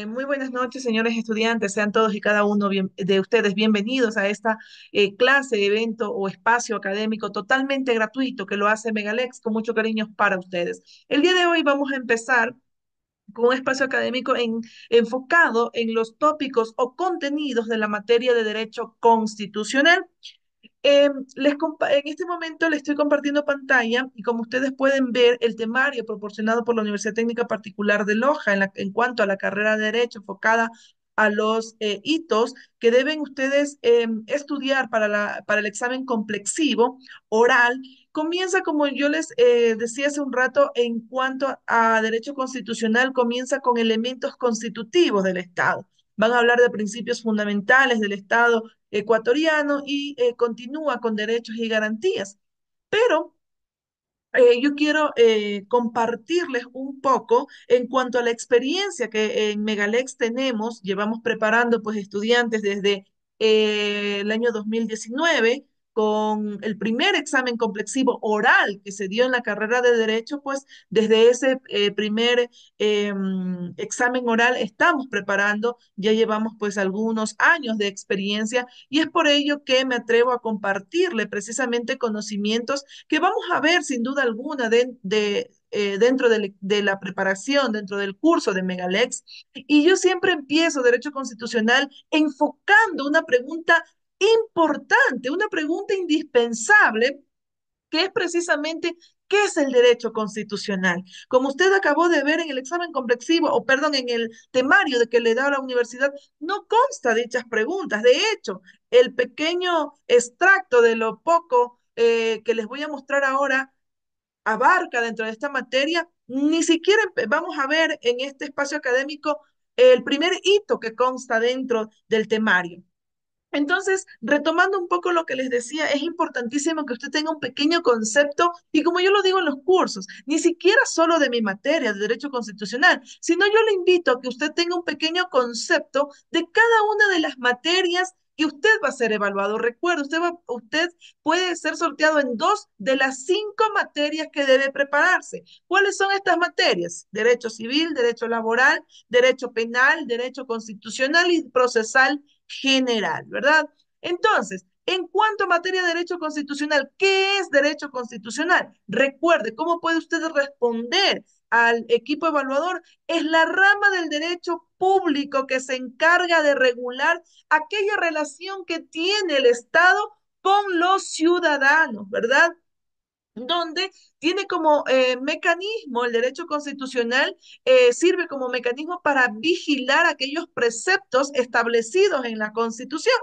Muy buenas noches, señores estudiantes. Sean todos y cada uno de ustedes bienvenidos a esta clase, evento o espacio académico totalmente gratuito que lo hace Megalex con mucho cariño para ustedes. El día de hoy vamos a empezar con un espacio académico enfocado en los tópicos o contenidos de la materia de derecho constitucional. En este momento les estoy compartiendo pantalla y como ustedes pueden ver, el temario proporcionado por la Universidad Técnica Particular de Loja en cuanto a la carrera de Derecho enfocada a los hitos que deben ustedes estudiar para el examen complexivo oral, comienza como yo les decía hace un rato en cuanto a derecho constitucional, comienza con elementos constitutivos del Estado. Van a hablar de principios fundamentales del Estado ecuatoriano y continúa con derechos y garantías. Pero yo quiero compartirles un poco en cuanto a la experiencia que en Megalex tenemos, llevamos preparando pues estudiantes desde el año 2019 con el primer examen complexivo oral que se dio en la carrera de Derecho, pues desde ese primer examen oral estamos preparando, ya llevamos pues algunos años de experiencia y es por ello que me atrevo a compartirle precisamente conocimientos que vamos a ver sin duda alguna dentro de la preparación, dentro del curso de Megalex. Y yo siempre empiezo derecho constitucional enfocando una pregunta importante, una pregunta indispensable, que es precisamente ¿qué es el derecho constitucional? Como usted acabó de ver en el examen complexivo, o perdón, en el temario de que le da a la universidad, no consta dichas preguntas. De hecho, el pequeño extracto de lo poco que les voy a mostrar ahora abarca dentro de esta materia, ni siquiera vamos a ver en este espacio académico el primer hito que consta dentro del temario. Entonces, retomando un poco lo que les decía, es importantísimo que usted tenga un pequeño concepto, y como yo lo digo en los cursos, ni siquiera solo de mi materia de derecho constitucional, sino yo le invito a que usted tenga un pequeño concepto de cada una de las materias que usted va a ser evaluado. Recuerde, usted puede ser sorteado en dos de las cinco materias que debe prepararse. ¿Cuáles son estas materias? Derecho civil, derecho laboral, derecho penal, derecho constitucional y procesal general, ¿verdad? Entonces, en cuanto a materia de derecho constitucional, ¿qué es derecho constitucional? Recuerde, ¿cómo puede usted responder al equipo evaluador? Es la rama del derecho público que se encarga de regular aquella relación que tiene el Estado con los ciudadanos, ¿verdad? Donde tiene como mecanismo el derecho constitucional, sirve como mecanismo para vigilar aquellos preceptos establecidos en la Constitución.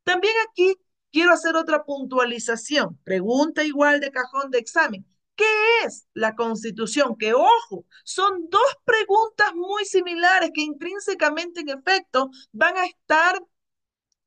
También aquí quiero hacer otra puntualización, pregunta igual de cajón de examen. ¿Qué es la Constitución? Que ojo, son dos preguntas muy similares que intrínsecamente en efecto van a estar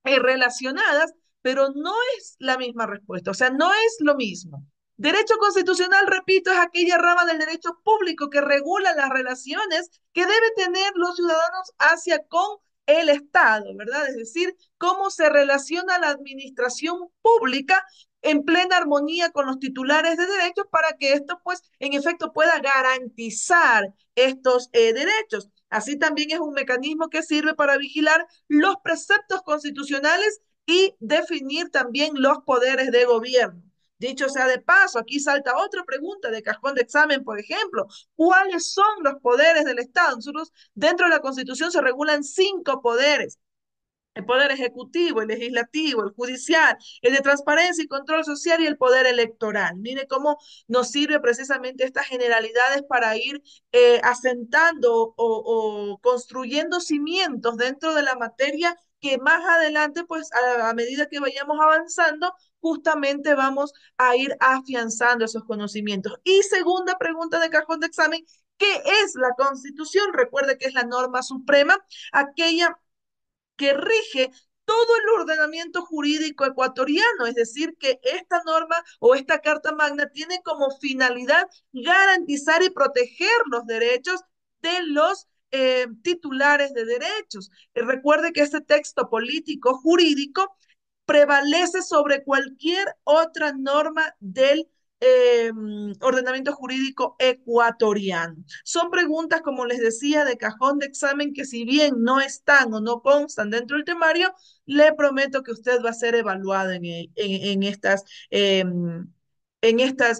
relacionadas, pero no es la misma respuesta, o sea, no es lo mismo. Derecho constitucional, repito, es aquella rama del derecho público que regula las relaciones que deben tener los ciudadanos hacia con el Estado, ¿verdad? Es decir, cómo se relaciona la administración pública en plena armonía con los titulares de derechos para que esto, pues, en efecto pueda garantizar estos derechos. Así también es un mecanismo que sirve para vigilar los preceptos constitucionales y definir también los poderes de gobierno. Dicho sea de paso, aquí salta otra pregunta de cajón de examen, por ejemplo, ¿cuáles son los poderes del Estado? Nosotros dentro de la Constitución se regulan cinco poderes: el poder ejecutivo, el legislativo, el judicial, el de transparencia y control social y el poder electoral. Mire cómo nos sirve precisamente estas generalidades para ir asentando o construyendo cimientos dentro de la materia que más adelante, pues a medida que vayamos avanzando, justamente vamos a ir afianzando esos conocimientos. Y segunda pregunta de cajón de examen, ¿qué es la Constitución? Recuerde que es la norma suprema, aquella que rige todo el ordenamiento jurídico ecuatoriano, es decir, que esta norma o esta Carta Magna tiene como finalidad garantizar y proteger los derechos de los titulares de derechos. Recuerde que este texto político jurídico prevalece sobre cualquier otra norma del ordenamiento jurídico ecuatoriano. Son preguntas, como les decía, de cajón de examen que si bien no están o no constan dentro del temario, le prometo que usted va a ser evaluado en estas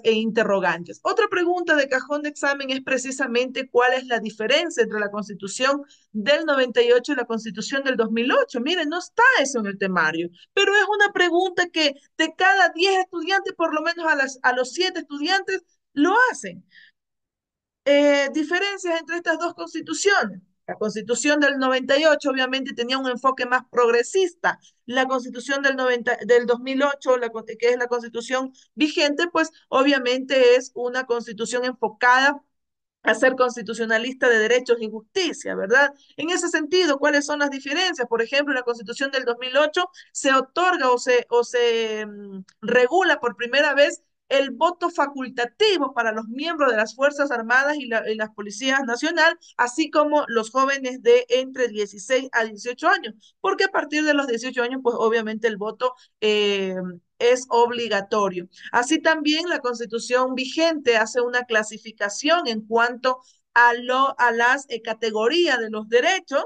interrogantes. Otra pregunta de cajón de examen es precisamente cuál es la diferencia entre la Constitución del 98 y la Constitución del 2008. Miren, no está eso en el temario, pero es una pregunta que de cada 10 estudiantes, por lo menos a los 7 estudiantes, lo hacen. Diferencias entre estas dos constituciones. La constitución del 98 obviamente tenía un enfoque más progresista. La constitución del 2008, que es la constitución vigente, pues obviamente es una constitución enfocada a ser constitucionalista de derechos y justicia, ¿verdad? En ese sentido, ¿cuáles son las diferencias? Por ejemplo, en la Constitución del 2008 se otorga o se regula por primera vez el voto facultativo para los miembros de las Fuerzas Armadas y las Policías Nacional, así como los jóvenes de entre 16 a 18 años, porque a partir de los 18 años, pues obviamente el voto es obligatorio. Así también la Constitución vigente hace una clasificación en cuanto a las categorías de los derechos,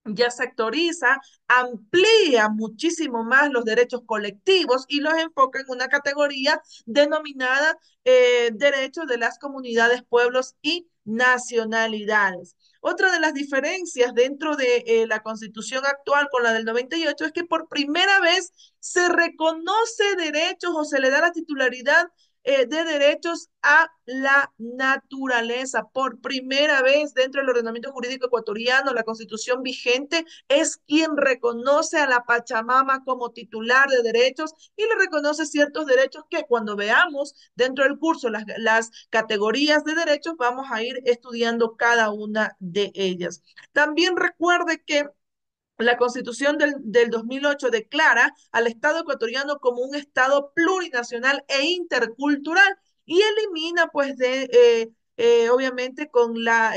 ya sectoriza, amplía muchísimo más los derechos colectivos y los enfoca en una categoría denominada derechos de las comunidades, pueblos y nacionalidades. Otra de las diferencias dentro de la constitución actual con la del 98 es que por primera vez se reconoce derechos o se le da la titularidad de derechos a la naturaleza. Por primera vez dentro del ordenamiento jurídico ecuatoriano, la constitución vigente es quien reconoce a la Pachamama como titular de derechos y le reconoce ciertos derechos que cuando veamos dentro del curso las categorías de derechos vamos a ir estudiando cada una de ellas. También recuerde que la Constitución del 2008 declara al Estado ecuatoriano como un Estado plurinacional e intercultural y elimina, pues, obviamente, con la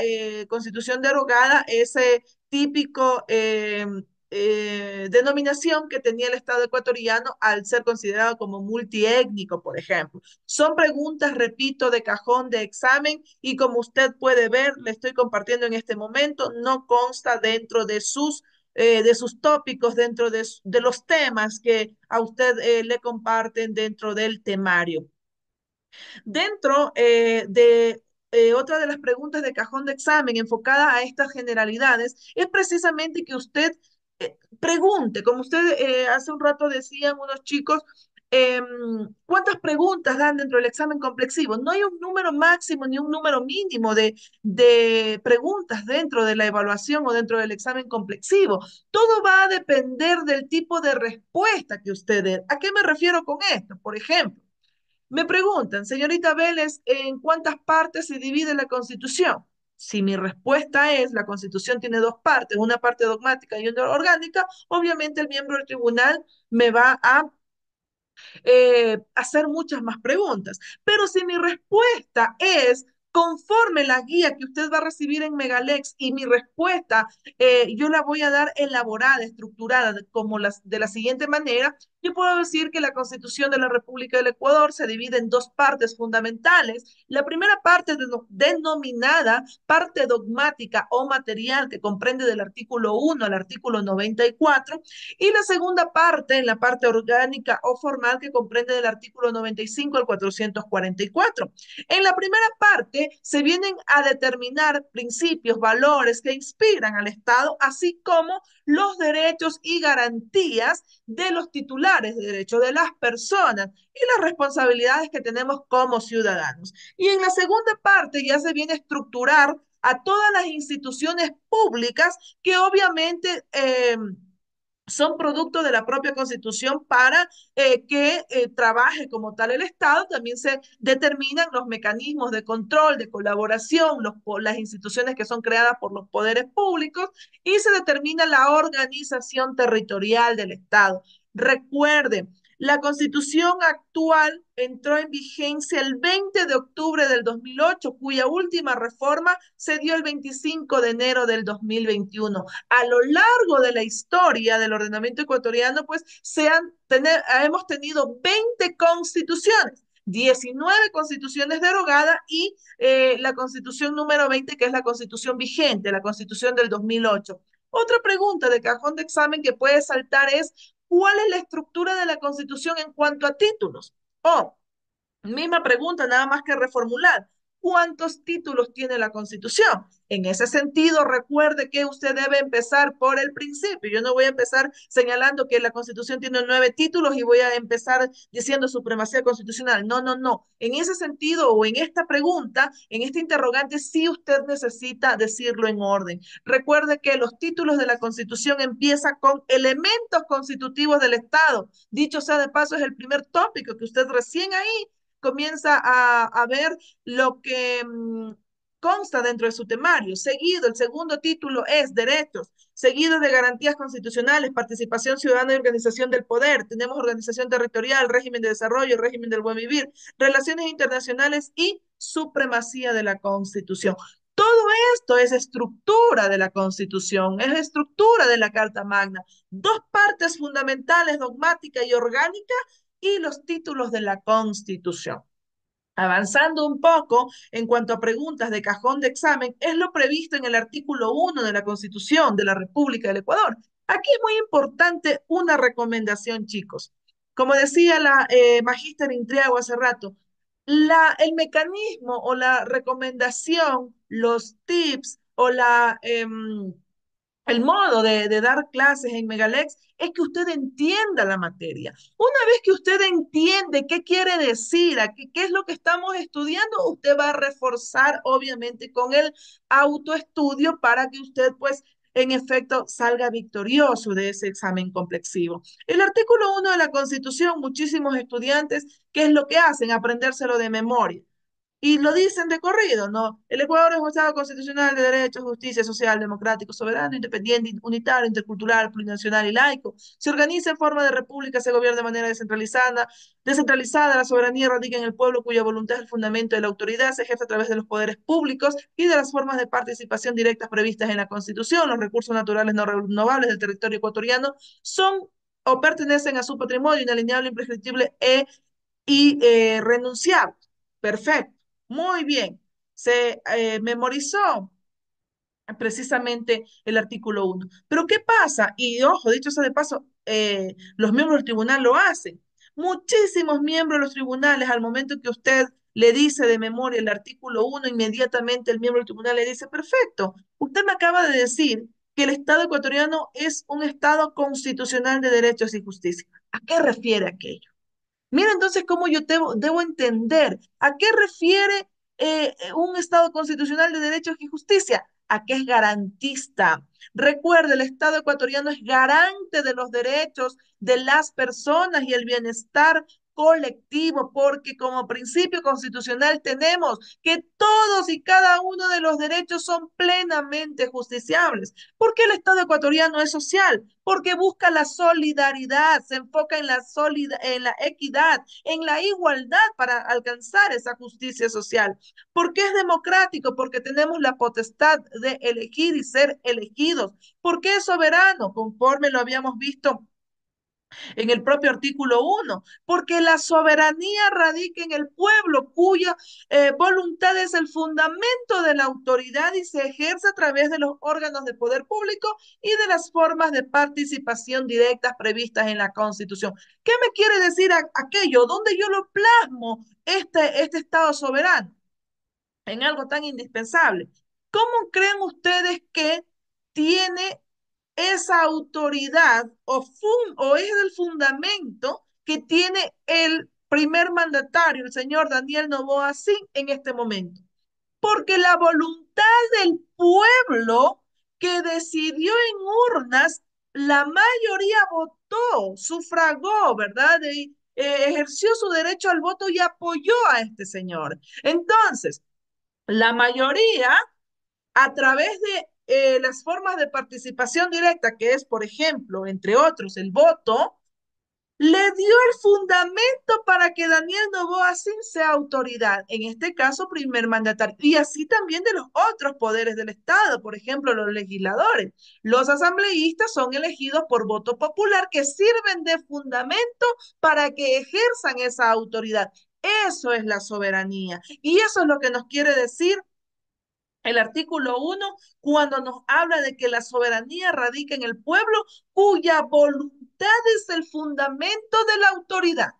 Constitución derogada ese típico denominación que tenía el Estado ecuatoriano al ser considerado como multiétnico, por ejemplo. Son preguntas, repito, de cajón de examen y como usted puede ver, le estoy compartiendo en este momento, no consta dentro de sus tópicos, dentro de los temas que a usted le comparten dentro del temario. Dentro de otra de las preguntas de cajón de examen enfocada a estas generalidades es precisamente que usted pregunte, como usted hace un rato decían unos chicos, eh, ¿cuántas preguntas dan dentro del examen complexivo? No hay un número máximo ni un número mínimo de preguntas dentro de la evaluación o dentro del examen complexivo. Todo va a depender del tipo de respuesta que usted dé. ¿A qué me refiero con esto? Por ejemplo, me preguntan, señorita Vélez, ¿en cuántas partes se divide la Constitución? Si mi respuesta es la Constitución tiene dos partes, una parte dogmática y una orgánica, obviamente el miembro del tribunal me va a hacer muchas más preguntas. Pero si mi respuesta es conforme la guía que usted va a recibir en Megalex y mi respuesta yo la voy a dar elaborada, estructurada de la siguiente manera, yo puedo decir que la Constitución de la República del Ecuador se divide en dos partes fundamentales. La primera parte denominada parte dogmática o material que comprende del artículo 1 al artículo 94 y la segunda parte, en la parte orgánica o formal, que comprende del artículo 95 al 444. En la primera parte se vienen a determinar principios, valores que inspiran al Estado, así como los derechos y garantías de los titulares de derechos de las personas y las responsabilidades que tenemos como ciudadanos. Y en la segunda parte ya se viene a estructurar a todas las instituciones públicas que obviamente son producto de la propia Constitución para que trabaje como tal el Estado. También se determinan los mecanismos de control, de colaboración, las instituciones que son creadas por los poderes públicos y se determina la organización territorial del Estado. Recuerden, la Constitución actual entró en vigencia el 20 de octubre del 2008, cuya última reforma se dio el 25 de enero del 2021. A lo largo de la historia del ordenamiento ecuatoriano, pues hemos tenido 20 constituciones. 19 constituciones derogadas y la constitución número 20, que es la constitución vigente, la constitución del 2008. Otra pregunta de cajón de examen que puede saltar es, ¿cuál es la estructura de la constitución en cuanto a títulos? O, misma pregunta, nada más que reformular. ¿Cuántos títulos tiene la Constitución? En ese sentido, recuerde que usted debe empezar por el principio. Yo no voy a empezar señalando que la Constitución tiene 9 títulos y voy a empezar diciendo supremacía constitucional. No, no, no. En ese sentido o en esta pregunta, en este interrogante, sí usted necesita decirlo en orden. Recuerde que los títulos de la Constitución empiezan con elementos constitutivos del Estado. Dicho sea de paso, es el primer tópico que usted recién ahí comienza a ver lo que consta dentro de su temario. Seguido, el segundo título es Derechos, seguido de Garantías Constitucionales, Participación Ciudadana y Organización del Poder. Tenemos Organización Territorial, Régimen de Desarrollo, Régimen del Buen Vivir, Relaciones Internacionales y Supremacía de la Constitución. Todo esto es estructura de la Constitución, es estructura de la Carta Magna. Dos partes fundamentales, dogmática y orgánica, y los títulos de la Constitución. Avanzando un poco en cuanto a preguntas de cajón de examen, es lo previsto en el artículo 1 de la Constitución de la República del Ecuador. Aquí es muy importante una recomendación, chicos. Como decía la magíster Intriago hace rato, el mecanismo o la recomendación, los tips o el modo de dar clases en Megalex es que usted entienda la materia. Una vez que usted entiende qué quiere decir, qué es lo que estamos estudiando, usted va a reforzar obviamente con el autoestudio para que usted pues en efecto salga victorioso de ese examen complexivo. El artículo 1 de la Constitución, muchísimos estudiantes, ¿qué es lo que hacen? Aprendérselo de memoria. Y lo dicen de corrido, ¿no? El Ecuador es un Estado constitucional de derecho, justicia social, democrático, soberano, independiente, unitario, intercultural, plurinacional y laico. Se organiza en forma de república, se gobierna de manera descentralizada. Descentralizada, la soberanía radica en el pueblo cuya voluntad es el fundamento de la autoridad, se ejerce a través de los poderes públicos y de las formas de participación directas previstas en la Constitución. Los recursos naturales no renovables del territorio ecuatoriano son o pertenecen a su patrimonio inalienable, imprescriptible y renunciable. Perfecto. Muy bien. Se memorizó precisamente el artículo 1. Pero ¿qué pasa? Y ojo, dicho sea de paso, los miembros del tribunal lo hacen. Muchísimos miembros de los tribunales, al momento que usted le dice de memoria el artículo 1, inmediatamente el miembro del tribunal le dice, perfecto, usted me acaba de decir que el Estado ecuatoriano es un Estado constitucional de derechos y justicia. ¿A qué refiere aquello? Mira entonces cómo yo debo entender a qué refiere un Estado constitucional de derechos y justicia, a qué es garantista. Recuerde, el Estado ecuatoriano es garante de los derechos de las personas y el bienestar colectivo, porque como principio constitucional tenemos que todos y cada uno de los derechos son plenamente justiciables. ¿Por qué el Estado ecuatoriano es social? Porque busca la solidaridad, se enfoca en en la equidad, en la igualdad para alcanzar esa justicia social. ¿Por qué es democrático? Porque tenemos la potestad de elegir y ser elegidos. ¿Por qué es soberano? Conforme lo habíamos visto en el propio artículo 1, porque la soberanía radica en el pueblo cuya voluntad es el fundamento de la autoridad y se ejerce a través de los órganos de poder público y de las formas de participación directas previstas en la Constitución. ¿Qué me quiere decir aquello? ¿Dónde yo lo plasmo este Estado soberano? En algo tan indispensable. ¿Cómo creen ustedes que tiene esa autoridad o es el fundamento que tiene el primer mandatario, el señor Daniel Noboa Sin, en este momento? Porque la voluntad del pueblo que decidió en urnas, la mayoría votó, sufragó, ¿verdad? Ejerció su derecho al voto y apoyó a este señor. Entonces, la mayoría, a través de las formas de participación directa, que es, por ejemplo, entre otros, el voto, le dio el fundamento para que Daniel Noboa Sin sea autoridad, en este caso primer mandatario, y así también de los otros poderes del Estado, por ejemplo, los legisladores. Los asambleístas son elegidos por voto popular que sirven de fundamento para que ejerzan esa autoridad. Eso es la soberanía. Y eso es lo que nos quiere decir el artículo 1 cuando nos habla de que la soberanía radica en el pueblo cuya voluntad es el fundamento de la autoridad.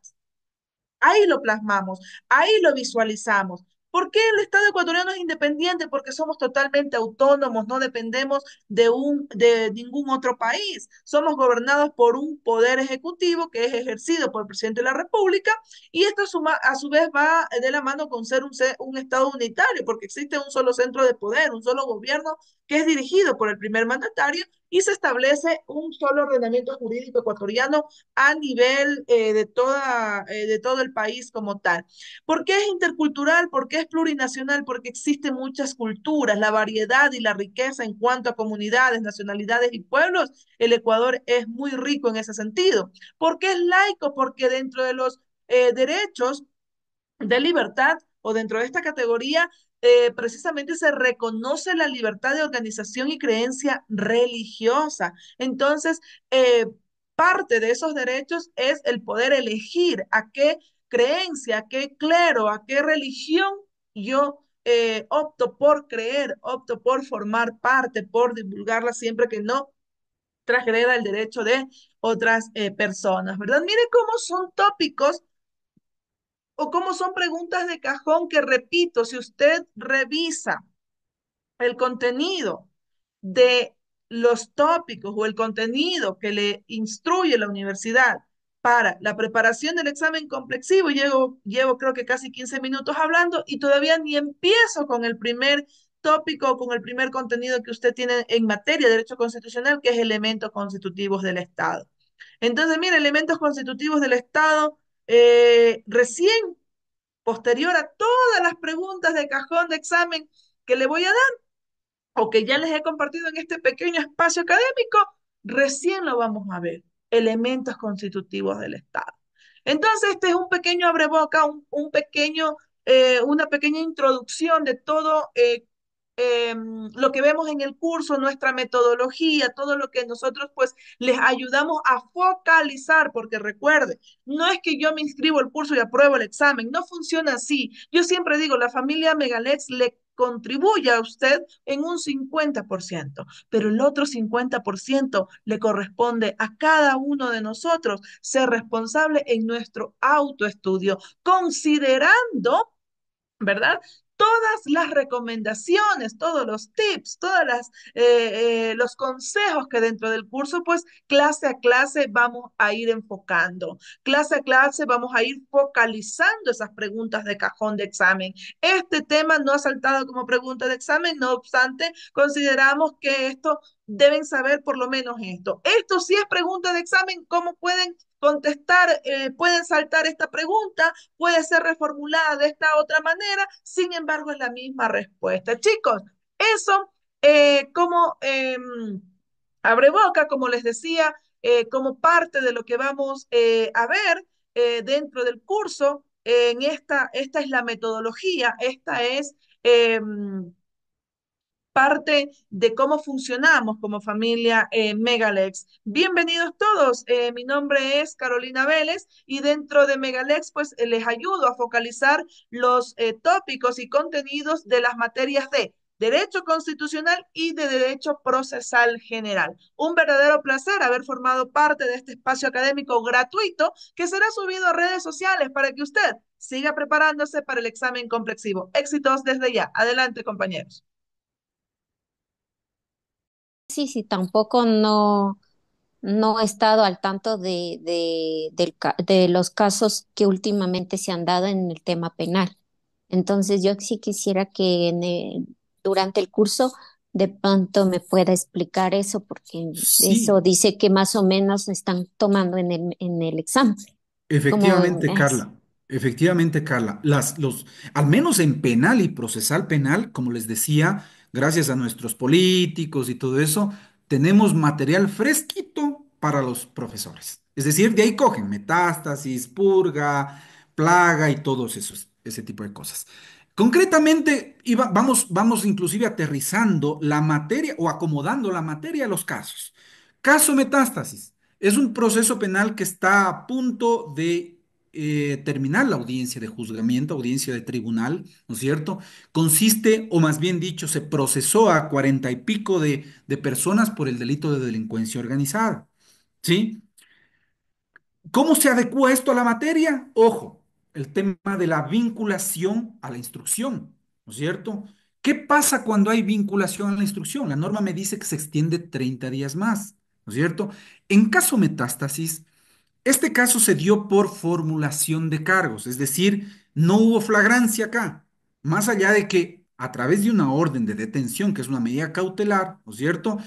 Ahí lo plasmamos, ahí lo visualizamos. ¿Por qué el Estado ecuatoriano es independiente? Porque somos totalmente autónomos, no dependemos de ningún otro país. Somos gobernados por un poder ejecutivo que es ejercido por el presidente de la República y esto a su vez va de la mano con ser un Estado unitario, porque existe un solo centro de poder, un solo gobierno que es dirigido por el primer mandatario y se establece un solo ordenamiento jurídico ecuatoriano a nivel de todo el país como tal. ¿Por qué es intercultural? ¿Por qué es plurinacional? Porque existen muchas culturas, la variedad y la riqueza en cuanto a comunidades, nacionalidades y pueblos. El Ecuador es muy rico en ese sentido. ¿Por qué es laico? Porque dentro de los derechos de libertad o dentro de esta categoría, precisamente se reconoce la libertad de organización y creencia religiosa. Entonces, parte de esos derechos es el poder elegir a qué creencia, a qué clero, a qué religión yo opto por creer, opto por formar parte, por divulgarla siempre que no transgreda el derecho de otras personas, ¿verdad? Mire cómo son tópicos o cómo son preguntas de cajón que, repito, si usted revisa el contenido de los tópicos o el contenido que le instruye la universidad para la preparación del examen complexivo, llevo creo que casi 15 minutos hablando y todavía ni empiezo con el primer tópico o con el primer contenido que usted tiene en materia de derecho constitucional, que es elementos constitutivos del Estado. Entonces, mire, elementos constitutivos del Estado, recién posterior a todas las preguntas de cajón de examen que le voy a dar o que ya les he compartido en este pequeño espacio académico, recién lo vamos a ver, elementos constitutivos del Estado. Entonces, este es un pequeño abreboca, una pequeña introducción de todo lo que vemos en el curso, nuestra metodología, todo lo que nosotros pues les ayudamos a focalizar, porque recuerde, no es que yo me inscribo al curso y apruebo el examen, no funciona así. Yo siempre digo, la familia Megalex le contribuye a usted en un 50%, pero el otro 50% le corresponde a cada uno de nosotros ser responsable en nuestro autoestudio, considerando, ¿verdad? Todas las recomendaciones, todos los tips, los consejos que dentro del curso, pues clase a clase vamos a ir enfocando. Clase a clase vamos a ir focalizando esas preguntas de cajón de examen. Este tema no ha saltado como pregunta de examen, no obstante, consideramos que esto deben saber por lo menos esto. Esto sí es pregunta de examen, ¿cómo pueden contestar, pueden saltar esta pregunta? Puede ser reformulada de esta otra manera, sin embargo es la misma respuesta. Chicos, eso como abre boca, como les decía, como parte de lo que vamos a ver dentro del curso, esta es la metodología, esta es parte de cómo funcionamos como familia Megalex. Bienvenidos todos, mi nombre es Carolina Vélez y dentro de Megalex pues les ayudo a focalizar los tópicos y contenidos de las materias de Derecho Constitucional y de Derecho Procesal General. Un verdadero placer haber formado parte de este espacio académico gratuito que será subido a redes sociales para que usted siga preparándose para el examen complexivo. Éxitos desde ya. Adelante, compañeros. Sí, sí, tampoco no he estado al tanto de los casos que últimamente se han dado en el tema penal. Entonces, yo sí quisiera que durante el curso de pronto me pueda explicar eso, porque eso Sí, dice que más o menos están tomando en el examen. Como es. efectivamente, Carla, al menos en penal y procesal penal, como les decía, gracias a nuestros políticos y todo eso, tenemos material fresquito para los profesores. Es decir, de ahí cogen metástasis, purga, plaga y todos ese tipo de cosas. Concretamente, vamos inclusive aterrizando la materia o acomodando la materia a los casos. Caso metástasis. Es un proceso penal que está a punto de terminar la audiencia de juzgamiento, audiencia de tribunal, ¿no es cierto? Consiste, o más bien dicho, se procesó a 40 y pico de personas por el delito de delincuencia organizada, ¿sí? ¿Cómo se adecua esto a la materia? Ojo, el tema de la vinculación a la instrucción, ¿no es cierto? ¿Qué pasa cuando hay vinculación a la instrucción? La norma me dice que se extiende 30 días más, ¿no es cierto? En caso metástasis, este caso se dio por formulación de cargos, es decir, no hubo flagrancia acá, más allá de que a través de una orden de detención, que es una medida cautelar, ¿no es cierto?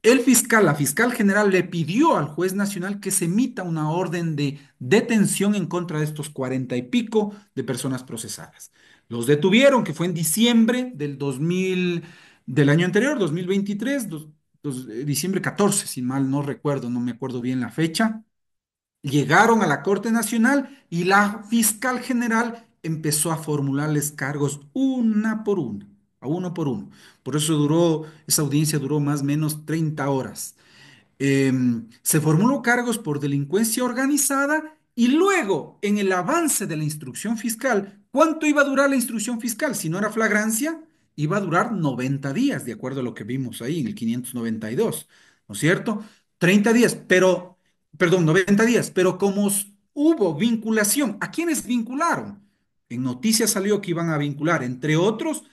El fiscal, la fiscal general le pidió al juez nacional que se emita una orden de detención en contra de estos 40 y pico de personas procesadas. Los detuvieron, que fue en diciembre del año anterior, 2023, diciembre 14, si mal no recuerdo, no me acuerdo bien la fecha. Llegaron a la Corte Nacional y la fiscal general empezó a formularles cargos una por una, a uno por uno. Por eso esa audiencia duró más o menos 30 horas. Se formuló cargos por delincuencia organizada y luego, en el avance de la instrucción fiscal, ¿cuánto iba a durar la instrucción fiscal? Si no era flagrancia, iba a durar 90 días, de acuerdo a lo que vimos ahí en el 592, ¿no es cierto? 30 días, perdón, 90 días, pero como hubo vinculación, ¿a quiénes vincularon? En noticias salió que iban a vincular, entre otros,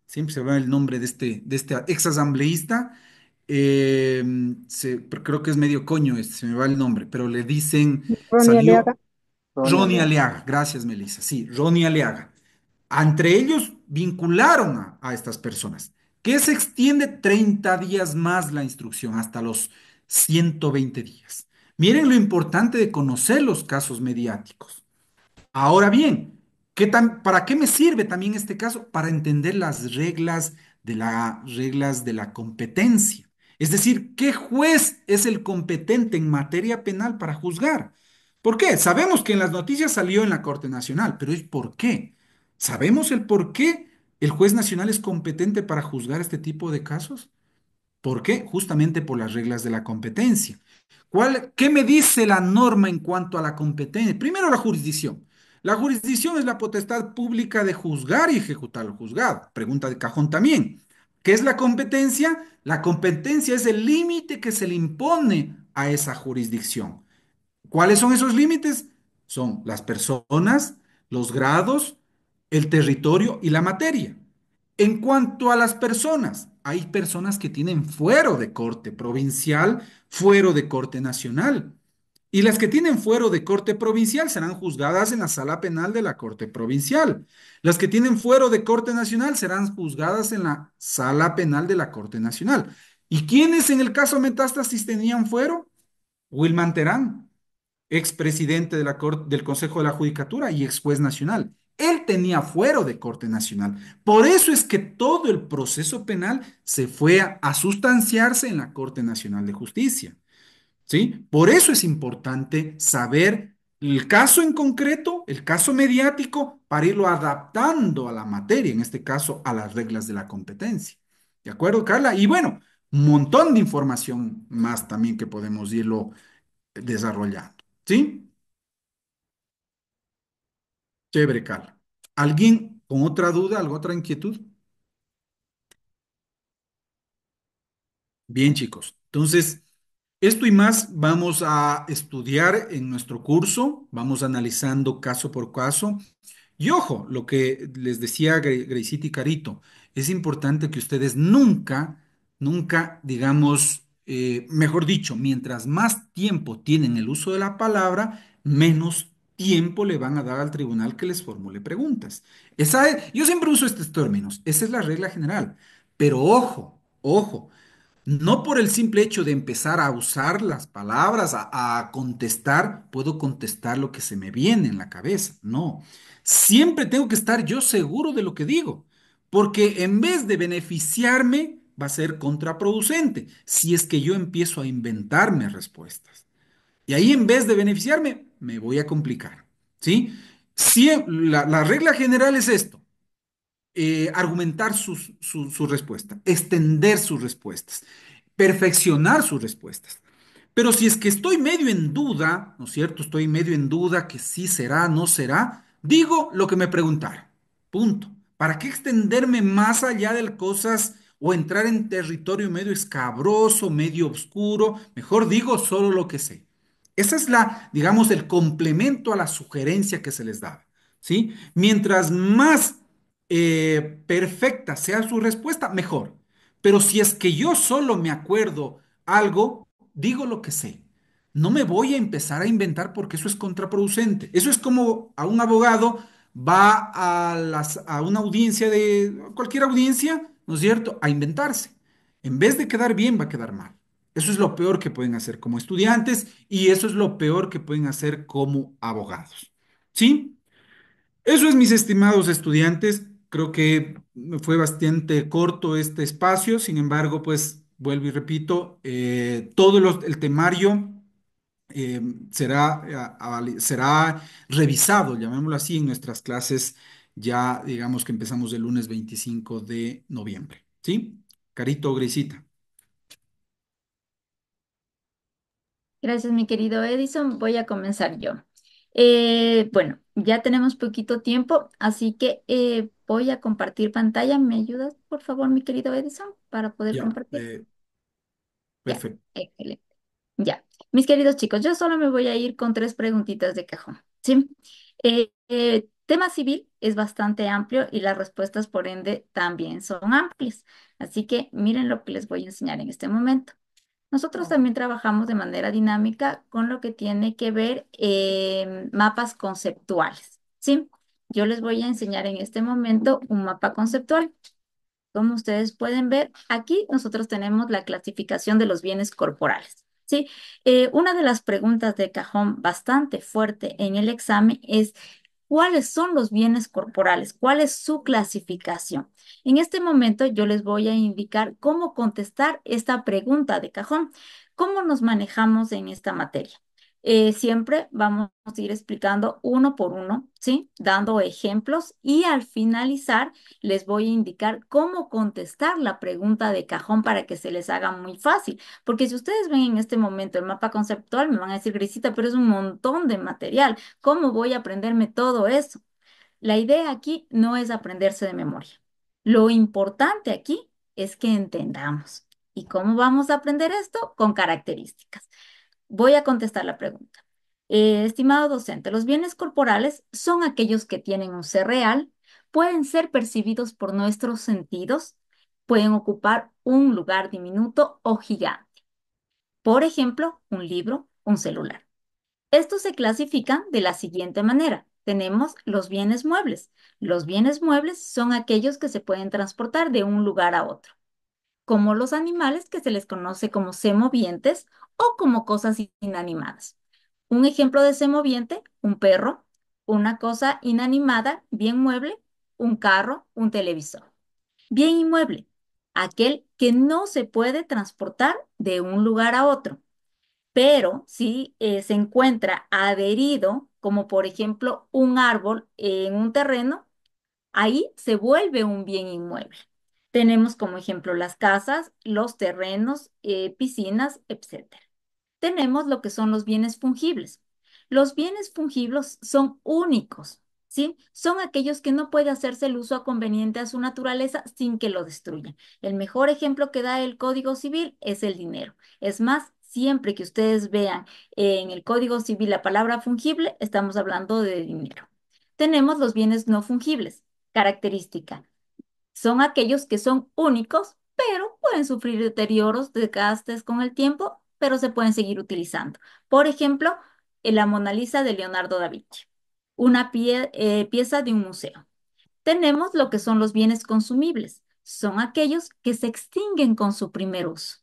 siempre se va el nombre de este ex asambleísta, creo que es medio coño este, se me va el nombre, pero le dicen, Ronnie salió Aliaga. Ronnie Ronnie Aliaga. Aliaga, gracias Melissa, sí, Ronnie Aliaga. Entre ellos vincularon a estas personas, que se extiende 30 días más la instrucción, hasta los 120 días. Miren lo importante de conocer los casos mediáticos. Ahora bien, ¿para qué me sirve también este caso? Para entender las reglas de la competencia. Es decir, ¿qué juez es el competente en materia penal para juzgar? ¿Por qué? Sabemos que en las noticias salió en la Corte Nacional, pero ¿es por qué? ¿Sabemos el por qué el juez nacional es competente para juzgar este tipo de casos? ¿Por qué? Justamente por las reglas de la competencia. ¿Qué me dice la norma en cuanto a la competencia? Primero, la jurisdicción. La jurisdicción es la potestad pública de juzgar y ejecutar lo juzgado. Pregunta de cajón también. ¿Qué es la competencia? La competencia es el límite que se le impone a esa jurisdicción. ¿Cuáles son esos límites? Son las personas, los grados, el territorio y la materia. En cuanto a las personas, hay personas que tienen fuero de corte provincial, fuero de corte nacional. Y las que tienen fuero de corte provincial serán juzgadas en la sala penal de la corte provincial. Las que tienen fuero de corte nacional serán juzgadas en la sala penal de la corte nacional. ¿Y quiénes en el caso Metástasis tenían fuero? Wilman Terán, expresidente del Consejo de la Judicatura y ex juez nacional. Él tenía fuero de Corte Nacional. Por eso es que todo el proceso penal se fue a sustanciarse en la Corte Nacional de Justicia. ¿Sí? Por eso es importante saber el caso en concreto, el caso mediático, para irlo adaptando a la materia, en este caso a las reglas de la competencia. ¿De acuerdo, Carla? Y bueno, un montón de información más también que podemos irlo desarrollando. ¿Sí? Chévere, Carla. ¿Alguien con otra duda, alguna otra inquietud? Bien, chicos. Entonces, esto y más vamos a estudiar en nuestro curso. Vamos analizando caso por caso. Y ojo, lo que les decía Gracie y Carito, es importante que ustedes nunca, nunca, digamos, mejor dicho, mientras más tiempo tienen el uso de la palabra, menos tiempo le van a dar al tribunal que les formule preguntas. Yo siempre uso estos términos, esa es la regla general. Pero ojo, ojo. No por el simple hecho de empezar a usar las palabras, a contestar, puedo contestar lo que se me viene en la cabeza. No, siempre tengo que estar yo seguro de lo que digo, porque en vez de beneficiarme, va a ser contraproducente si es que yo empiezo a inventarme respuestas. Y ahí en vez de beneficiarme, me voy a complicar. ¿Sí? La regla general es esto: argumentar su respuesta, extender sus respuestas, perfeccionar sus respuestas. Pero si es que estoy medio en duda, ¿no es cierto? Estoy medio en duda que sí será, no será, digo lo que me preguntaron. Punto. ¿Para qué extenderme más allá de cosas o entrar en territorio medio escabroso, medio oscuro? Mejor digo solo lo que sé. Esa es la, digamos, el complemento a la sugerencia que se les da, ¿sí? Mientras más perfecta sea su respuesta, mejor. Pero si es que yo solo me acuerdo algo, digo lo que sé. No me voy a empezar a inventar porque eso es contraproducente. Eso es como a un abogado va a una audiencia de cualquier audiencia, ¿no es cierto?, a inventarse. En vez de quedar bien, va a quedar mal. Eso es lo peor que pueden hacer como estudiantes y eso es lo peor que pueden hacer como abogados. ¿Sí? Eso es, mis estimados estudiantes. Creo que fue bastante corto este espacio. Sin embargo, pues vuelvo y repito, el temario eh, será, será revisado, llamémoslo así, en nuestras clases ya, digamos que empezamos el lunes 25 de noviembre. ¿Sí? Carito, Grisita. Gracias, mi querido Edison. Voy a comenzar yo. Bueno, ya tenemos poquito tiempo, así que voy a compartir pantalla. ¿Me ayudas, por favor, mi querido Edison, para poder Ya, compartir? Ya, perfecto. excelente. Ya, mis queridos chicos, yo solo me voy a ir con tres preguntitas de cajón, ¿sí? Tema civil es bastante amplio y las respuestas, por ende, también son amplias. Así que miren lo que les voy a enseñar en este momento. Nosotros también trabajamos de manera dinámica con lo que tiene que ver mapas conceptuales, ¿sí? Yo les voy a enseñar en este momento un mapa conceptual. Como ustedes pueden ver, aquí nosotros tenemos la clasificación de los bienes corporales, ¿sí? Una de las preguntas de cajón bastante fuerte en el examen es: ¿cuáles son los bienes corporales? ¿Cuál es su clasificación? En este momento yo les voy a indicar cómo contestar esta pregunta de cajón. ¿Cómo nos manejamos en esta materia? Siempre vamos a ir explicando uno por uno, ¿sí? Dando ejemplos y al finalizar les voy a indicar cómo contestar la pregunta de cajón para que se les haga muy fácil. Porque si ustedes ven en este momento el mapa conceptual, me van a decir, Grisita, pero es un montón de material. ¿Cómo voy a aprenderme todo eso? La idea aquí no es aprenderse de memoria. Lo importante aquí es que entendamos. ¿Y cómo vamos a aprender esto? Con características. Voy a contestar la pregunta. Estimado docente, los bienes corporales son aquellos que tienen un ser real, pueden ser percibidos por nuestros sentidos, pueden ocupar un lugar diminuto o gigante. Por ejemplo, un libro, un celular. Estos se clasifican de la siguiente manera. Tenemos los bienes muebles. Los bienes muebles son aquellos que se pueden transportar de un lugar a otro, como los animales que se les conoce como semovientes o como cosas inanimadas. Un ejemplo de semoviente, un perro, una cosa inanimada, bien mueble, un carro, un televisor. Bien inmueble, aquel que no se puede transportar de un lugar a otro, pero si se encuentra adherido, como por ejemplo un árbol en un terreno, ahí se vuelve un bien inmueble. Tenemos como ejemplo las casas, los terrenos, piscinas, etcétera. Tenemos lo que son los bienes fungibles. Los bienes fungibles son únicos, ¿sí? Son aquellos que no puede hacerse el uso conveniente a su naturaleza sin que lo destruyan. El mejor ejemplo que da el Código Civil es el dinero. Es más, siempre que ustedes vean en el Código Civil la palabra fungible, estamos hablando de dinero. Tenemos los bienes no fungibles. Característica: son aquellos que son únicos, pero pueden sufrir deterioros, desgastes con el tiempo, pero se pueden seguir utilizando. Por ejemplo, la Mona Lisa de Leonardo da Vinci, una pieza de un museo. Tenemos lo que son los bienes consumibles. Son aquellos que se extinguen con su primer uso.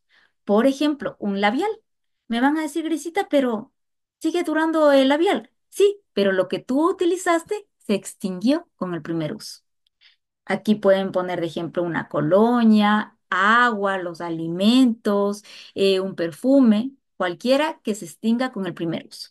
Por ejemplo, un labial. Me van a decir, Grisita, pero sigue durando el labial. Sí, pero lo que tú utilizaste se extinguió con el primer uso. Aquí pueden poner de ejemplo una colonia, agua, los alimentos, un perfume, cualquiera que se extinga con el primer uso.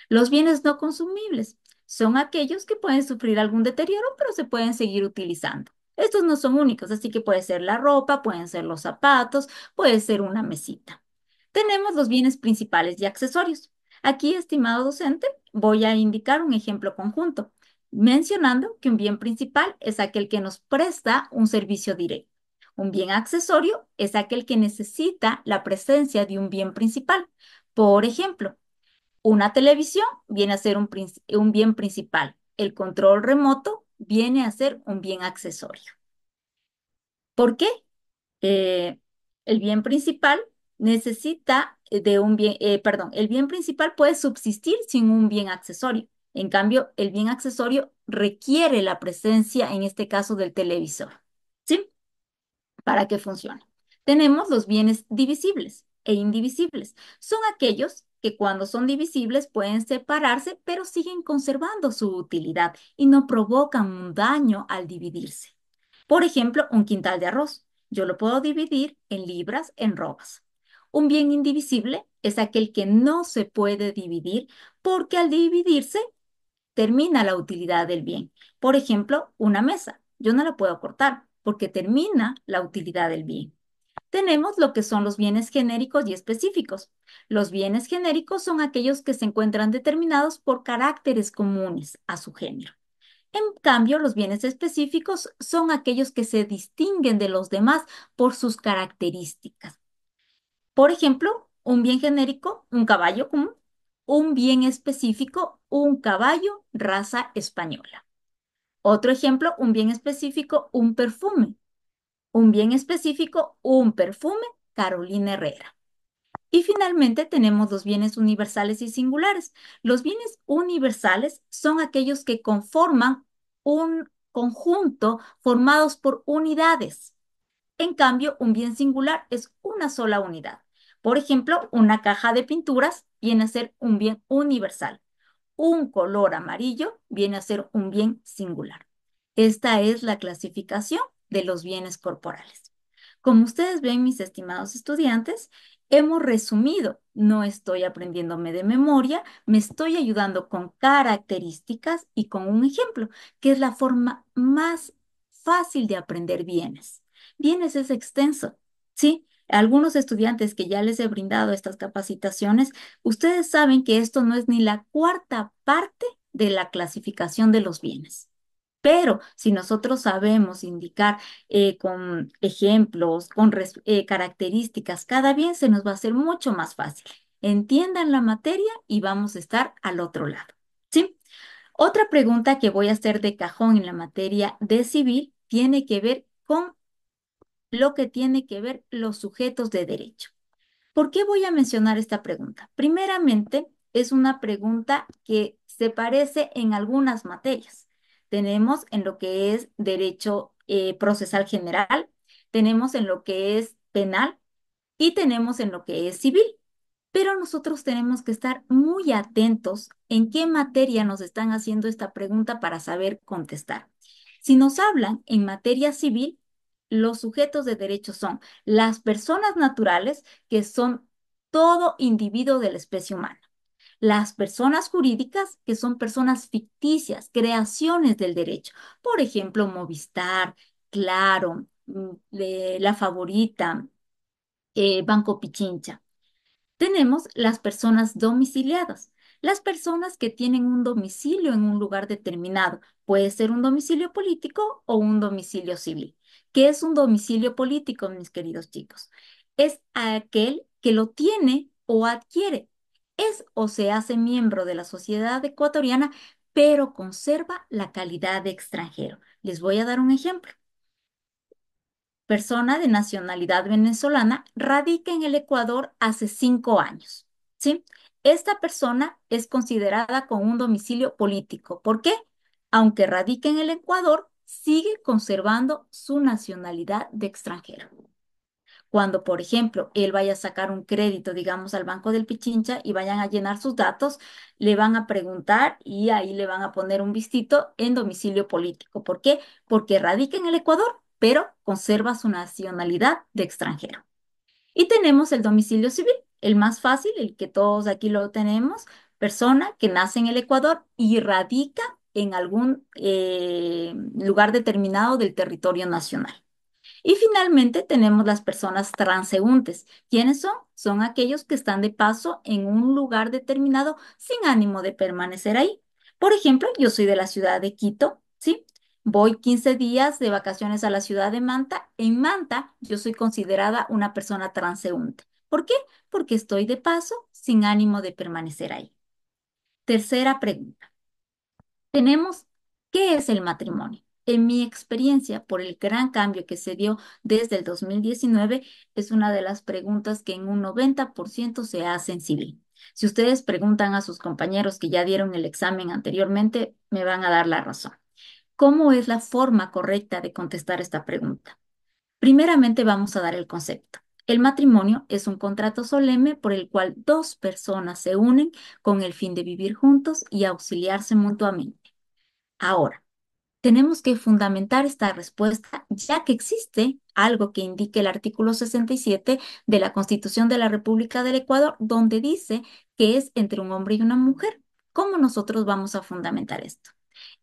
Los bienes no consumibles son aquellos que pueden sufrir algún deterioro, pero se pueden seguir utilizando. Estos no son únicos, así que puede ser la ropa, pueden ser los zapatos, puede ser una mesita. Tenemos los bienes principales y accesorios. Aquí, estimado docente, voy a indicar un ejemplo conjunto, mencionando que un bien principal es aquel que nos presta un servicio directo. Un bien accesorio es aquel que necesita la presencia de un bien principal. Por ejemplo, una televisión viene a ser un bien principal. El control remoto viene a ser un bien accesorio. ¿Por qué? eh, el bien principal necesita de un bien, perdón, el bien principal puede subsistir sin un bien accesorio. En cambio, el bien accesorio requiere la presencia, en este caso, del televisor, ¿sí? Para que funcione. Tenemos los bienes divisibles e indivisibles. Son aquellos que cuando son divisibles pueden separarse, pero siguen conservando su utilidad y no provocan un daño al dividirse. Por ejemplo, un quintal de arroz. Yo lo puedo dividir en libras, en robas. Un bien indivisible es aquel que no se puede dividir porque al dividirse termina la utilidad del bien. Por ejemplo, una mesa. Yo no la puedo cortar porque termina la utilidad del bien. Tenemos lo que son los bienes genéricos y específicos. Los bienes genéricos son aquellos que se encuentran determinados por caracteres comunes a su género. En cambio, los bienes específicos son aquellos que se distinguen de los demás por sus características. Por ejemplo, un bien genérico, un caballo común; un bien específico, un caballo raza española. Otro ejemplo, un bien específico, un perfume; un bien específico, un perfume Carolina Herrera. Y finalmente tenemos los bienes universales y singulares. Los bienes universales son aquellos que conforman un conjunto formados por unidades. En cambio, un bien singular es una sola unidad. Por ejemplo, una caja de pinturas viene a ser un bien universal. Un color amarillo viene a ser un bien singular. Esta es la clasificación de los bienes corporales. Como ustedes ven, mis estimados estudiantes, hemos resumido. No estoy aprendiéndome de memoria, me estoy ayudando con características y con un ejemplo, que es la forma más fácil de aprender bienes. Bienes es extenso, ¿sí? Algunos estudiantes que ya les he brindado estas capacitaciones, ustedes saben que esto no es ni la cuarta parte de la clasificación de los bienes. Pero si nosotros sabemos indicar con ejemplos, con características, cada bien se nos va a hacer mucho más fácil. Entiendan la materia y vamos a estar al otro lado. ¿Sí? Otra pregunta que voy a hacer de cajón en la materia de civil tiene que ver con lo que tiene que ver los sujetos de derecho. ¿Por qué voy a mencionar esta pregunta? Primeramente, es una pregunta que se parece en algunas materias. Tenemos en lo que es derecho procesal general, tenemos en lo que es penal y tenemos en lo que es civil. Pero nosotros tenemos que estar muy atentos en qué materia nos están haciendo esta pregunta para saber contestar. Si nos hablan en materia civil, los sujetos de derecho son las personas naturales, que son todo individuo de la especie humana; las personas jurídicas, que son personas ficticias, creaciones del derecho. Por ejemplo, Movistar, Claro, La Favorita, Banco Pichincha. Tenemos las personas domiciliadas, las personas que tienen un domicilio en un lugar determinado. Puede ser un domicilio político o un domicilio civil. ¿Qué es un domicilio político, mis queridos chicos? Es aquel que lo tiene o adquiere. Es o se hace miembro de la sociedad ecuatoriana, pero conserva la calidad de extranjero. Les voy a dar un ejemplo. Persona de nacionalidad venezolana, radica en el Ecuador hace 5 años, ¿sí? Esta persona es considerada con un domicilio político. ¿Por qué? Aunque radica en el Ecuador, sigue conservando su nacionalidad de extranjero. Cuando, por ejemplo, él vaya a sacar un crédito, digamos, al Banco del Pichincha y vayan a llenar sus datos, le van a preguntar y ahí le van a poner un vistito en domicilio político. ¿Por qué? Porque radica en el Ecuador, pero conserva su nacionalidad de extranjero. Y tenemos el domicilio civil, el más fácil, el que todos aquí lo tenemos: persona que nace en el Ecuador y radica en algún lugar determinado del territorio nacional. Y finalmente tenemos las personas transeúntes. ¿Quiénes son? Son aquellos que están de paso en un lugar determinado sin ánimo de permanecer ahí. Por ejemplo, yo soy de la ciudad de Quito, ¿sí? Voy 15 días de vacaciones a la ciudad de Manta. En Manta yo soy considerada una persona transeúnte. ¿Por qué? Porque estoy de paso sin ánimo de permanecer ahí. Tercera pregunta. Tenemos, ¿qué es el matrimonio? En mi experiencia, por el gran cambio que se dio desde el 2019, es una de las preguntas que en un 90% se hace en civil. Si ustedes preguntan a sus compañeros que ya dieron el examen anteriormente, me van a dar la razón. ¿Cómo es la forma correcta de contestar esta pregunta? Primeramente vamos a dar el concepto. El matrimonio es un contrato solemne por el cual dos personas se unen con el fin de vivir juntos y auxiliarse mutuamente. Ahora, tenemos que fundamentar esta respuesta ya que existe algo que indica el artículo 67 de la Constitución de la República del Ecuador, donde dice que es entre un hombre y una mujer. ¿Cómo nosotros vamos a fundamentar esto?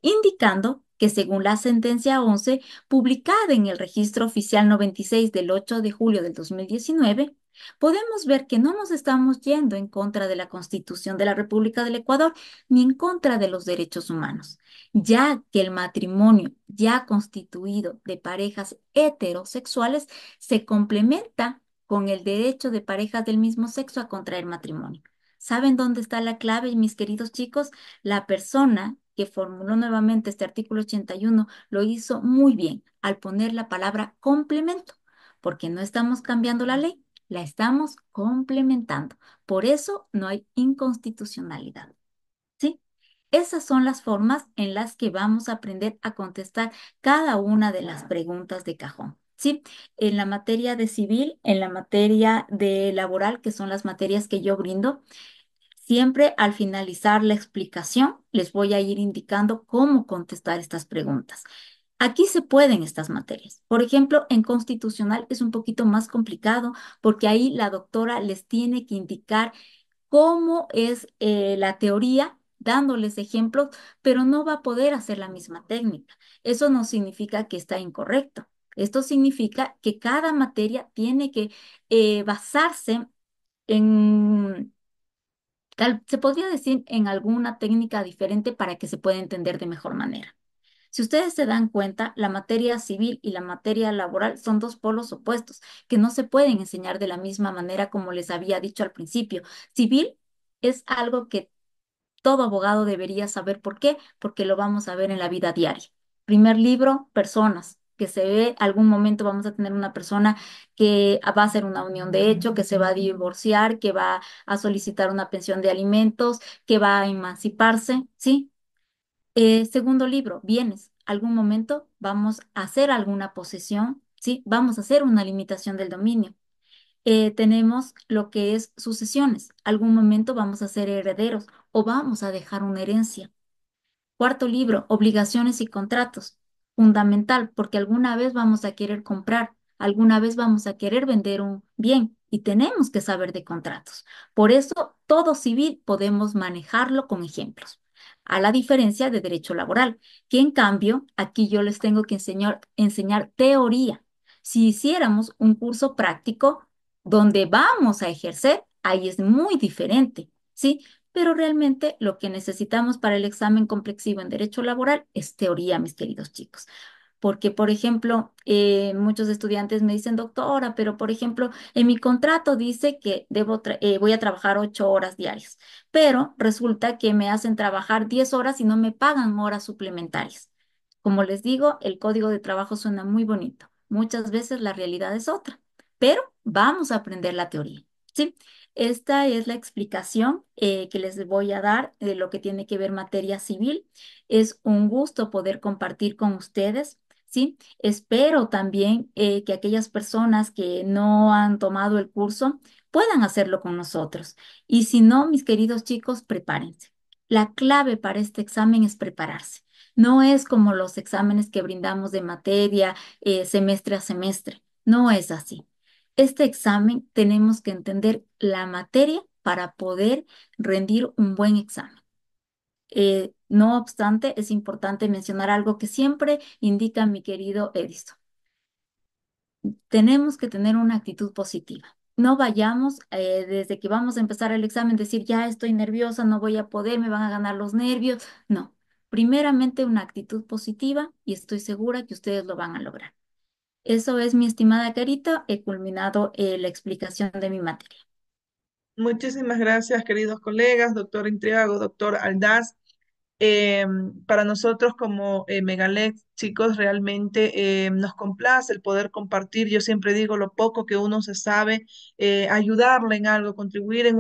Indicando que según la sentencia 11, publicada en el Registro Oficial 96 del 8 de julio del 2019, podemos ver que no nos estamos yendo en contra de la Constitución de la República del Ecuador ni en contra de los derechos humanos, ya que el matrimonio ya constituido de parejas heterosexuales se complementa con el derecho de parejas del mismo sexo a contraer matrimonio. ¿Saben dónde está la clave, mis queridos chicos? La persona que formuló nuevamente este artículo 81 lo hizo muy bien al poner la palabra complemento, porque no estamos cambiando la ley, la estamos complementando. Por eso no hay inconstitucionalidad. ¿Sí? Esas son las formas en las que vamos a aprender a contestar cada una de las preguntas de cajón. ¿Sí? En la materia de civil, en la materia de laboral, que son las materias que yo brindo, siempre al finalizar la explicación les voy a ir indicando cómo contestar estas preguntas. Aquí se pueden estas materias. Por ejemplo, en constitucional es un poquito más complicado porque ahí la doctora les tiene que indicar cómo es la teoría, dándoles ejemplos, pero no va a poder hacer la misma técnica. Eso no significa que está incorrecto. Esto significa que cada materia tiene que basarse en se podría decir en alguna técnica diferente para que se pueda entender de mejor manera. Si ustedes se dan cuenta, la materia civil y la materia laboral son dos polos opuestos que no se pueden enseñar de la misma manera como les había dicho al principio. Civil es algo que todo abogado debería saber. ¿Por qué? Porque lo vamos a ver en la vida diaria. Primer libro, personas, que se ve, algún momento vamos a tener una persona que va a hacer una unión de hecho, que se va a divorciar, que va a solicitar una pensión de alimentos, que va a emanciparse, ¿sí? Segundo libro, bienes. Algún momento vamos a hacer alguna posesión, ¿sí? Vamos a hacer una limitación del dominio. Tenemos lo que es sucesiones. Algún momento vamos a ser herederos o vamos a dejar una herencia. Cuarto libro, obligaciones y contratos. Fundamental, porque alguna vez vamos a querer comprar, alguna vez vamos a querer vender un bien y tenemos que saber de contratos. Por eso, todo civil podemos manejarlo con ejemplos. A la diferencia de derecho laboral, que en cambio, aquí yo les tengo que enseñar teoría. Si hiciéramos un curso práctico donde vamos a ejercer, ahí es muy diferente, ¿sí? Pero realmente lo que necesitamos para el examen complexivo en derecho laboral es teoría, mis queridos chicos. Porque, por ejemplo, muchos estudiantes me dicen, doctora, pero por ejemplo, en mi contrato dice que voy a trabajar 8 horas diarias, pero resulta que me hacen trabajar 10 horas y no me pagan horas suplementarias. Como les digo, el código de trabajo suena muy bonito. Muchas veces la realidad es otra, pero vamos a aprender la teoría. ¿Sí? Esta es la explicación que les voy a dar de lo que tiene que ver materia civil. Es un gusto poder compartir con ustedes. ¿Sí? Espero también que aquellas personas que no han tomado el curso puedan hacerlo con nosotros. Y si no, mis queridos chicos, prepárense. La clave para este examen es prepararse. No es como los exámenes que brindamos de materia semestre a semestre. No es así. Este examen tenemos que entender la materia para poder rendir un buen examen. No obstante, es importante mencionar algo que siempre indica mi querido Edison. tenemos que tener una actitud positiva. No vayamos desde que vamos a empezar el examen decir, ya estoy nerviosa, no voy a poder, me van a ganar los nervios. No, primeramente una actitud positiva y estoy segura que ustedes lo van a lograr. Eso es, mi estimada Carita, he culminado la explicación de mi materia. Muchísimas gracias, queridos colegas, doctor Intriago, doctor Aldaz. Eh, para nosotros como Megalex, chicos, realmente nos complace el poder compartir. Yo siempre digo lo poco que uno se sabe, ayudarle en algo, contribuir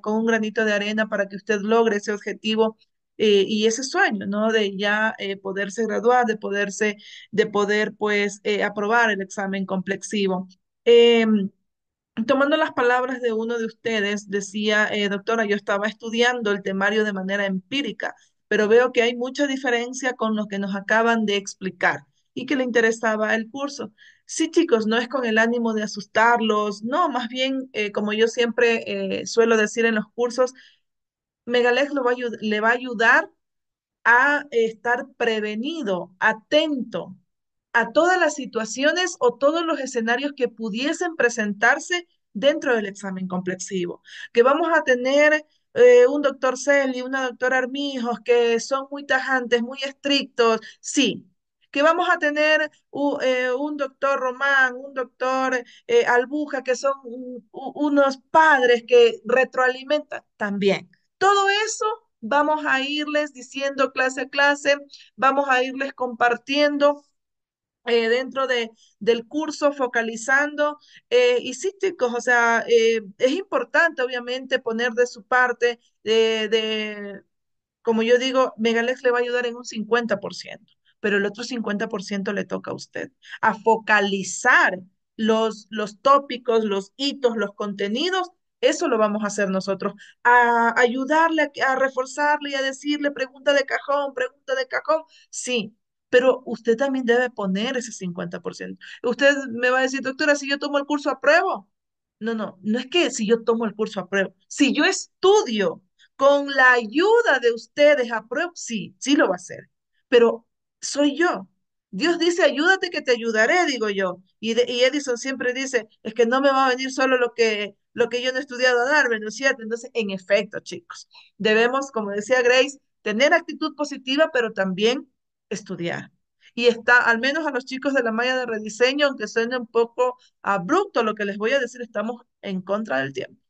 con un granito de arena para que usted logre ese objetivo y ese sueño, ¿no? De ya poderse graduar, de poder, pues, aprobar el examen complexivo. Tomando las palabras de uno de ustedes, decía, doctora, yo estaba estudiando el temario de manera empírica, pero veo que hay mucha diferencia con lo que nos acaban de explicar y que le interesaba el curso. Sí, chicos, no es con el ánimo de asustarlos, no, más bien, como yo siempre suelo decir en los cursos, Megalex le va a ayudar a estar prevenido, atento a todas las situaciones o todos los escenarios que pudiesen presentarse dentro del examen complexivo. Que vamos a tener un doctor Celi, una doctora Armijos, que son muy tajantes, muy estrictos, sí. Que vamos a tener un doctor Román, un doctor Albuja, que son unos padres que retroalimentan también. Todo eso vamos a irles diciendo clase a clase, vamos a irles compartiendo dentro del curso, focalizando. Y sí, chicos, o sea, es importante obviamente poner de su parte, como yo digo, Megalex le va a ayudar en un 50%, pero el otro 50% le toca a usted, a focalizar los tópicos, los hitos, los contenidos. Eso lo vamos a hacer nosotros, a ayudarle, a reforzarle y a decirle pregunta de cajón, sí, pero usted también debe poner ese 50%. Usted me va a decir, doctora, si yo tomo el curso, apruebo. No, no, no es que si yo tomo el curso, apruebo. Si yo estudio con la ayuda de ustedes, apruebo, sí, sí lo va a hacer, pero soy yo. Dios dice, ayúdate que te ayudaré, digo yo. Y Edison siempre dice, es que no me va a venir solo lo que yo no he estudiado a darme, ¿no es cierto? Entonces, en efecto, chicos, debemos, como decía Grace, tener actitud positiva, pero también estudiar. Y está, al menos a los chicos de la malla de rediseño, aunque suene un poco abrupto lo que les voy a decir, estamos en contra del tiempo.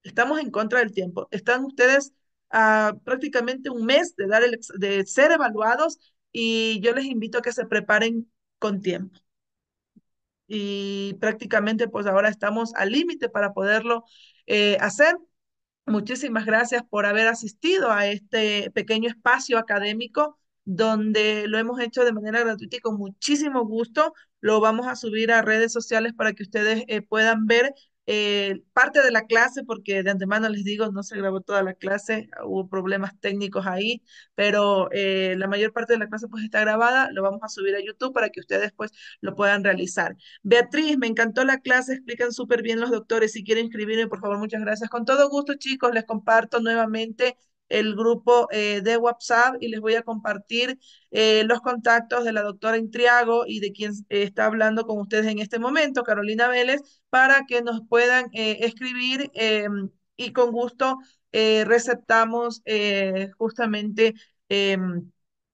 Estamos en contra del tiempo. Están ustedes a prácticamente un mes de, de ser evaluados y yo les invito a que se preparen con tiempo. Y prácticamente pues ahora estamos al límite para poderlo hacer. Muchísimas gracias por haber asistido a este pequeño espacio académico donde lo hemos hecho de manera gratuita y con muchísimo gusto. Lo vamos a subir a redes sociales para que ustedes puedan ver parte de la clase, porque de antemano les digo, no se grabó toda la clase, hubo problemas técnicos ahí, pero la mayor parte de la clase pues está grabada, lo vamos a subir a YouTube para que ustedes pues lo puedan realizar. Beatriz, me encantó la clase, explican súper bien los doctores. Si quieren inscribirme, por favor, muchas gracias. Con todo gusto, chicos, les comparto nuevamente el grupo de WhatsApp y les voy a compartir los contactos de la doctora Intriago y de quien está hablando con ustedes en este momento, Carolina Vélez, para que nos puedan escribir y con gusto receptamos justamente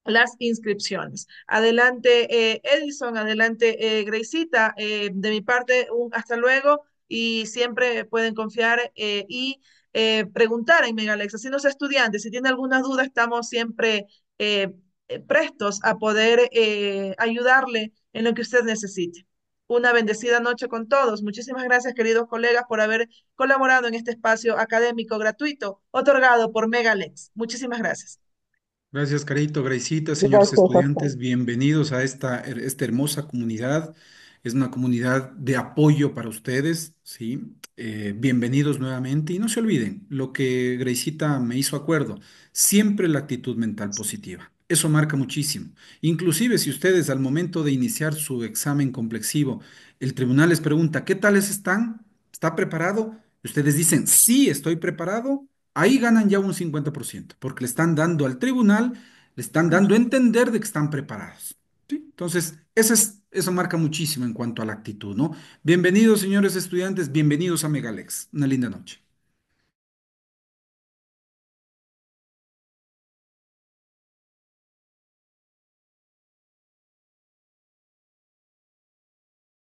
las inscripciones. Adelante, Edison, adelante, Graceita. De mi parte, un hasta luego y siempre pueden confiar preguntar en Megalex. Así los estudiantes, si tienen alguna duda, estamos siempre prestos a poder ayudarle en lo que usted necesite. Una bendecida noche con todos. Muchísimas gracias, queridos colegas, por haber colaborado en este espacio académico gratuito otorgado por Megalex. Muchísimas gracias. Gracias, Carito, Graciita, señores Gracias, hasta estudiantes, bienvenidos a esta hermosa comunidad. Es una comunidad de apoyo para ustedes, ¿sí? Bienvenidos nuevamente y no se olviden lo que Graciita me hizo acuerdo, siempre la actitud mental positiva. Eso marca muchísimo. Inclusive si ustedes al momento de iniciar su examen complexivo, el tribunal les pregunta, ¿qué tales están? ¿Está preparado? Y ustedes dicen, sí, estoy preparado. Ahí ganan ya un 50%, porque le están dando al tribunal, le están dando a entender de que están preparados. ¿Sí? Entonces, Eso marca muchísimo en cuanto a la actitud, ¿no? Bienvenidos, señores estudiantes, bienvenidos a Megalex. Una linda noche.